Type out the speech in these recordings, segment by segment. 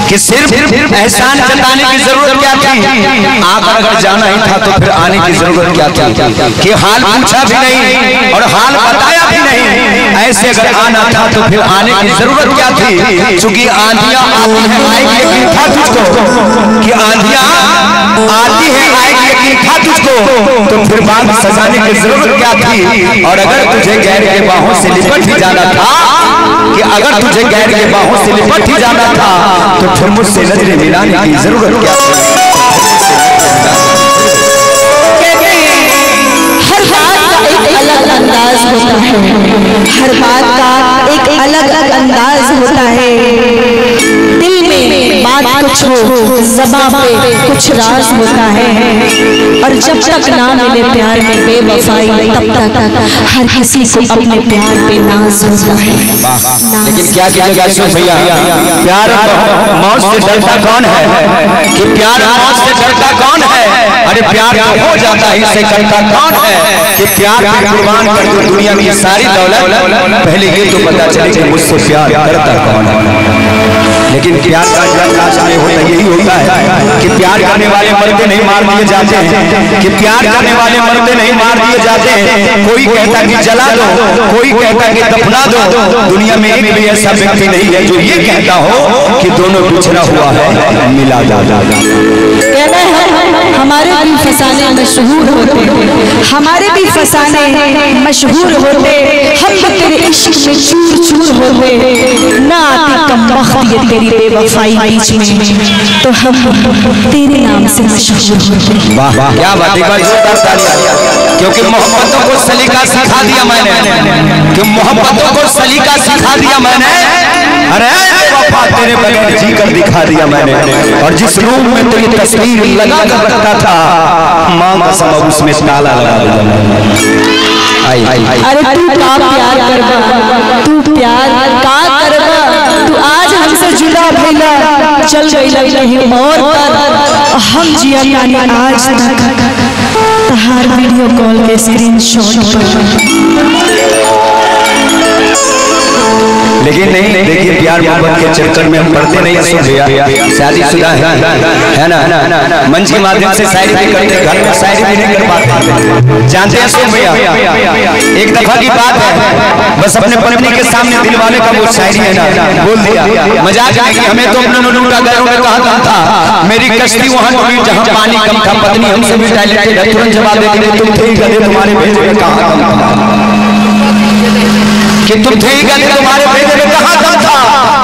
कि सिर्फ एहसान जताने की जरूरत क्या थी, आकर अगर जाना ही था तो फिर आने की जरूरत क्या थी, कि हाल पूछा भी नहीं और हाल बताया भी नहीं। ऐसे अगर आना था तो फिर आने की जरूरत क्या थी, क्योंकि आंधियां आती है आएगी यकीन था तुझको, कि आंधियां आती है आएगी यकीन था तुझको, तो फिर बात सजाने की जरूरत क्या थी। और अगर तुझे गैर के बाहों से लिपट ही जाना था, कि अगर तुझे गैर के बाहों से लिपट ही जाना था, तो फिर मुझसे नजरें मिलाने की जरूरत क्या थी। अंदाज होता है, हर बात का एक अलग अंदाज होता है। दिल में बात कुछ हो, ज़बान पे कुछ राज होता है, और जब तक ना मिले प्यार में बेवफाई, तब तक हर किसी को अपने प्यार पे नाज होता है। लेकिन क्या कीजिएगा भैया, प्यार मौत से डरता कौन है, कि प्यार मौत से डरता कौन है। अरे प्यार हो जाता है इससे करता कौन है, कि प्यार पे कुर्बान कर दो दुनिया की सारी दौलत, पहले ये तो पता चले कि मुझसे प्यार करता कौन है। लेकिन प्यार का अंदाज में होता यही होता है कि प्यार करने वाले मरते नहीं मार दिए जाते हैं, कि प्यार करने वाले मरते नहीं मार दिए जाते हैं। कोई कहता कि जला दो, कोई कहता कि दफना दो। दुनिया में एक भी ऐसा व्यक्ति नहीं है जो ये कहता हो कि दोनों बिछड़ा हुआ है मिला जा। कहना है हमारे भी फसाने मशहूर होते, हमारे भी फसाने मशहूर होते, हम तो तेरे इश्क में चूर चूर होते। ना आती कम वक्त ये तेरी बेवफाई बीच में, तो हम तेरे नाम से मशहूर होते। वाह वाह क्या बात है, क्योंकि मोहब्बतों को सलीका सिखा दिया मैंने, कि मोहब्बतों को सलीका सिखा दिया मैंने। अरे वफा तेरे बगैर जी कर दिखा दिया मैंने, और जिस रूम में तेरी तस्वीर लगा कर रखा था, माँ कसम उसमें ताला लगा दिया। अरे तू का प्यार करबा, तू प्यार का करबा, तू आज हमसे जुदा भइला, चल गइला कहीं और पर, हम जिया कानी आज तक तहार वीडियो कॉल के स्क्रीनशॉट पर। लेकिन नहीं देखिए, प्यार मोहब्बत के चक्कर में हम पढ़ते नहीं सुन भैया, शादीशुदा है ना, मंच के माध्यम से शायरी भी करते, घर में शायरी भी नहीं कर पाते, जानते हैं सुन भैया। एक दफा की बात है, बस अपने पत्नी के सामने दिल वाले का वो शायरी है ना बोल दिया, मजाक है कि हमें तो अपना लूटा गैरों में कहा था, मेरी कश्ती वहां डूबी जहां पानी कम था। पत्नी हमसे भी टैलेंटेड है, तुरंत जवाब देती है, तुम थे गधे तुम्हारे भेजे में कहाँ कम था, कि तुम थे गधे तुम्हारे भेजे में कहाँ कम था।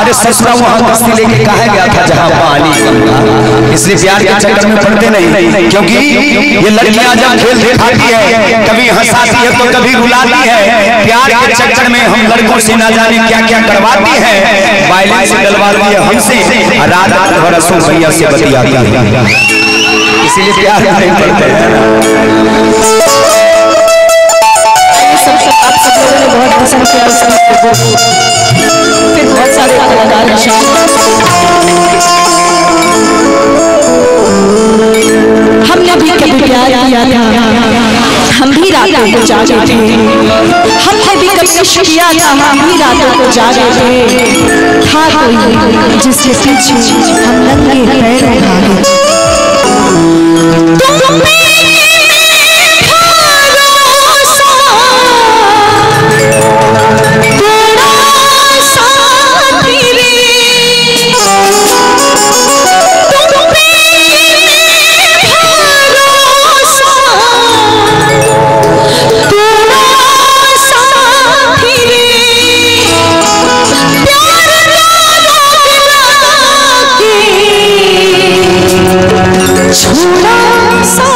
अरे ससुरा वहां कश्ती लेके कहा गया था जहां पानी कम था। इसलिए प्यार के चक्कर में पड़ते नहीं, क्योंकि ये लड़कियां जब खेल दिखाती है, कभी हंसाती है तो कभी रुलाती है। प्यार के चक्कर में हम लड़कों से ना जाने क्या क्या करवाती है, वायलेंस डलवाती है हमसे, रात रात भर असू भैया से बतियाती है। इसीलिए प्यार नहीं पड़ते हैं। आप सब लोगों ने बहुत पसंद किया उस गीत को, फिर बहुत सारे कलाकार हमने भी कभी प्यार किया था, हम भी रातों को जागे थे, हमने भी कभी इश्क किया था, हम भी रातों को जागे थे। था कोई जिसके पीछे हम नंगे पैर भागे। छोड़ा सा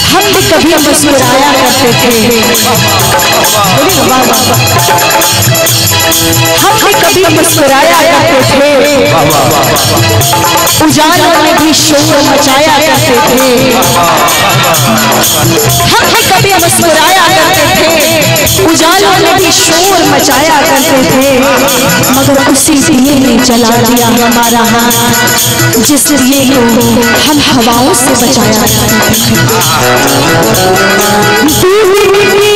हम भी कभी मुस्कुराया करते थे, हम भी कभी मुस्कुराया करते थे, उजालों में भी शोर मचाया करते थे। हम भी कभी मुस्कुराया करते थे, उजालों में भी शोर मचाया करते थे, मगर उसी दिए ने जला दिया हमारा हाथ, जिस दिए को हम हवाओं से बचाया करते थे। मुझे सिखाया,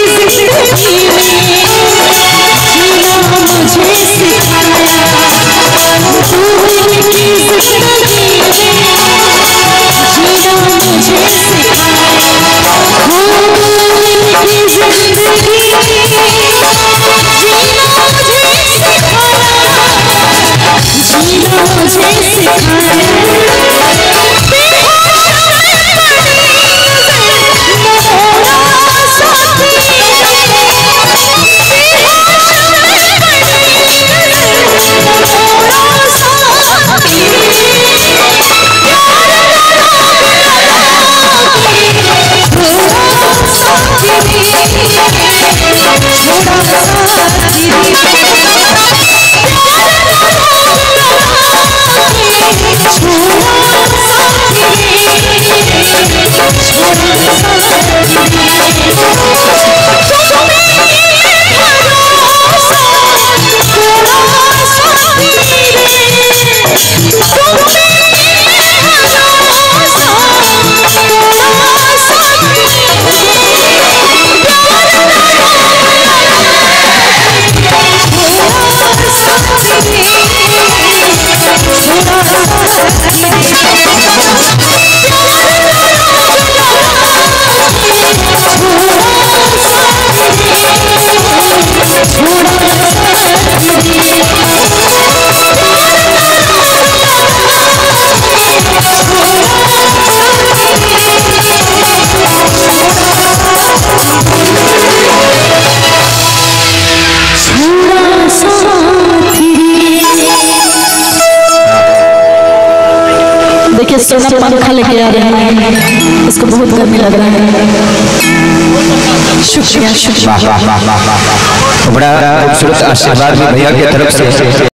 देखिए सोना पंखा लेके आ रहे हैं, इसको बहुत गर्मी लग रहा है। शुक्रिया शुक्रिया। बड़ा खूबसूरत आशीर्वाद भैया की तरफ से।